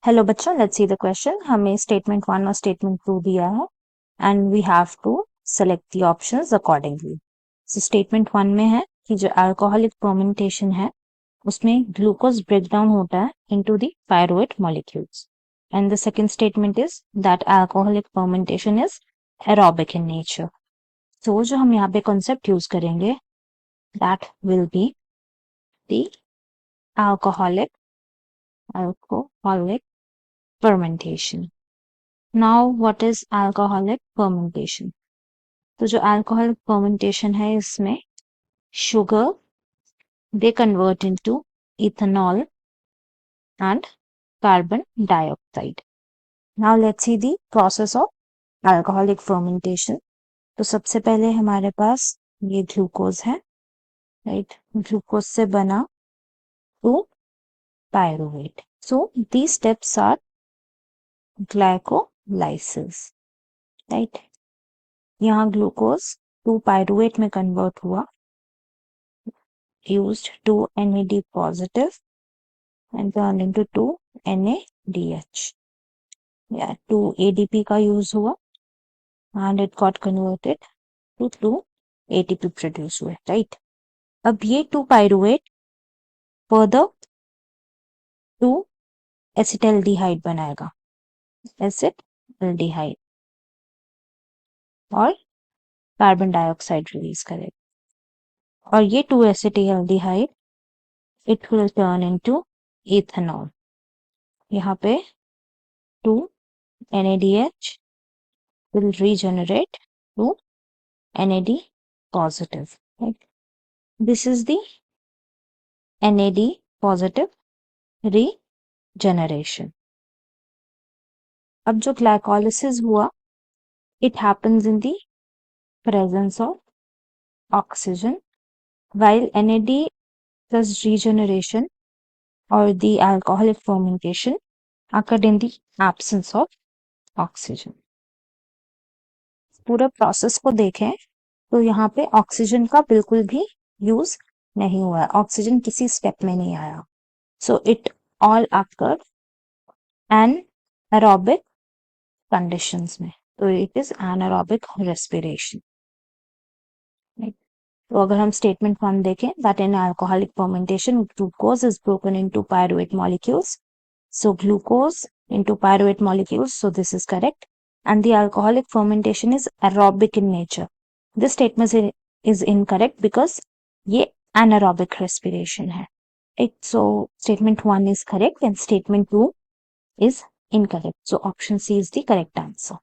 Hello बच्चों, let's see the question. हमें statement 1 और स्टेटमेंट 2 दिया है and we have to select the options accordingly. So statement 1 में है कि जो अल्कोहलिक फर्मेंटेशन है उसमें ग्लूकोज ब्रेक डाउन होता है into the pyruvate molecules, and the second statement is that alcoholic fermentation is aerobic in nature. तो जो हम यहाँ पे कॉन्सेप्ट यूज करेंगे that will be the alcoholic fermentation. Now, what is alcoholic fermentation? तो जो alcoholic fermentation है इसमें sugar they convert into ethanol and carbon dioxide. Now let's see the process of alcoholic fermentation. तो सबसे पहले हमारे पास ये ग्लूकोज है, राइट? ग्लूकोज से बना two pyruvate. So these steps are glycolysis, right? यहाँ ग्लूकोज 2 पायरुवेट में कन्वर्ट हुआ, used 2 NAD positive and turned into 2 NADH. Yeah, 2 ADP का यूज हुआ and it got converted to 2 ATP produce हुए, right? अब ये 2 पायरुवेट फर्दर 2 एसिटाल्डिहाइड बनाएगा, acetaldehyde, और कार्बन डाइऑक्साइड रिलीज करेगा, और ये 2 acetaldehyde it will turn into ethanol. यहाँ पे 2 NADH will regenerate to NAD positive. Right? This is the NAD positive regeneration. अब जो glycolysis हुआ, it happens in the presence of oxygen, while NAD plus regeneration or the alcoholic fermentation occurred in the absence of oxygen. पूरा process को देखें तो यहाँ पे oxygen का बिल्कुल भी यूज नहीं हुआ है, ऑक्सीजन किसी स्टेप में नहीं आया. So it all occurred anaerobic conditions में, तो इट इज एनारोबिक रेस्पिरेशन. तो अगर हम स्टेटमेंट 1 देखें, that in alcoholic fermentation glucose is broken into pyruvate molecules. So glucose into pyruvate molecules, so this is correct. And the alcoholic fermentation is aerobic in nature. This statement is incorrect because ये anaerobic respiration है. So statement 1 is correct and statement 2 is incorrect. So option C is the correct answer.